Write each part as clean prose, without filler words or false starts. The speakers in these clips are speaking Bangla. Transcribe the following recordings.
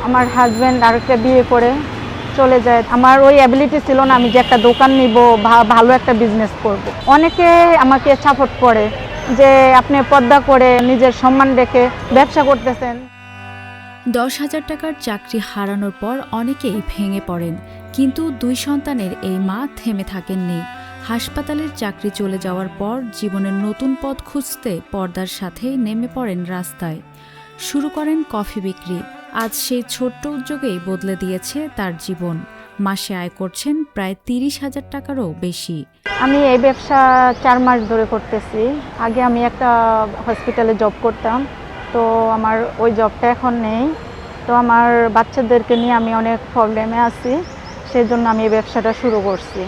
আমার হাজব্যান্ড আরেকটা বিয়ে করে চলে যায়। আমার ওই অ্যাবিলিটি ছিল না আমি যে একটা দোকান নিব, ভালো একটা বিজনেস করব। অনেকে আমাকে সাপোর্ট করে যে আপনি পর্দা করে নিজের সম্মান রেখে ব্যবসা করতেছেন। 10,000 টাকার চাকরি হারানোর পর অনেকেই ভেঙে পড়েন, কিন্তু 2 সন্তানের এই মা থেমে থাকেননি। হাসপাতালের চাকরি চলে যাওয়ার পর জীবনের নতুন পথ খুঁজতে পর্দার সাথেই নেমে পড়েন রাস্তায়। শুরু করেন কফি বিক্রি। আজ সেই ছোট্ট উদ্যোগেই বদলে দিয়েছে তার জীবন। মাসে আয় করছেন প্রায় 30,000 টাকারও বেশি। আমি এই ব্যবসা 4 মাস ধরে করতেছি। আগে আমি একটা হসপিটালে জব করতাম, তো আমার ওই জবটা এখন নেই। তো আমার বাচ্চাদেরকে নিয়ে আমি অনেক প্রবলেমে আছি, সেই জন্য আমি এই ব্যবসাটা শুরু করছি।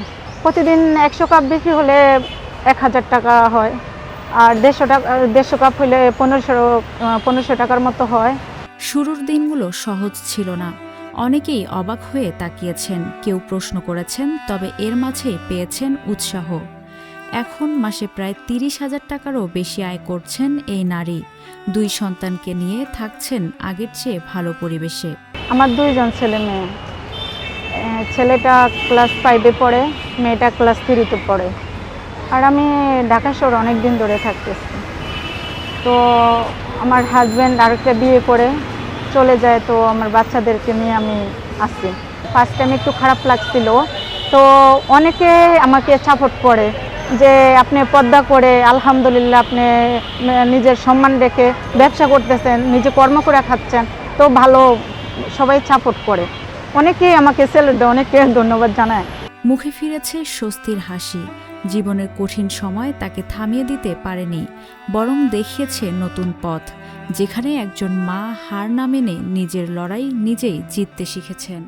প্রতিদিন 100 কাপ বিক্রি হলে 1000 টাকা হয়, আর 150 কাপ হলে 1500 টাকার মতো হয়। শুরুর দিনগুলো সহজ ছিল না। অনেকেই অবাক হয়ে তাকিয়েছেন, কেউ প্রশ্ন করেছেন, তবে এর মাঝেই পেয়েছেন উৎসাহ। এখন মাসে প্রায় 30,000 টাকারও বেশি আয় করছেন এই নারী। 2 সন্তানকে নিয়ে থাকছেন আগের চেয়ে ভালো পরিবেশে। আমার 2 জন ছেলে মেয়ে। ছেলেটা ক্লাস 5-এ পড়ে, মেয়েটা ক্লাস 3-তে পড়ে। আর আমি ঢাকা শহরে অনেক দিন ধরে থাকতেছি। তো আমার হাজব্যান্ড আরেকটা বিয়ে করে চলে যায়, তো আমার বাচ্চাদেরকে নিয়ে আমি আসি। ফার্স্ট টাইম একটু খারাপ লাগছিল, তো অনেকে আমাকে সাপোর্ট করে যে আপনি পর্দা করে আলহামদুলিল্লাহ আপনি নিজের সম্মান রেখে ব্যবসা করতেছেন, নিজে কর্ম করে খাচ্ছেন, তো ভালো, সবাই সাপোর্ট করে। অনেকেই আমাকে স্যালুট দেয়, অনেকে ধন্যবাদ জানায়। মুখে ফিরেছে স্বস্তির হাসি। জীবনের কঠিন সময় তাকে থামিয়ে দিতে পারেনি, বরং দেখিয়েছে নতুন পথ, যেখানে একজন মা হার না মেনে নিজের লড়াই নিজেই জিততে শিখেছেন।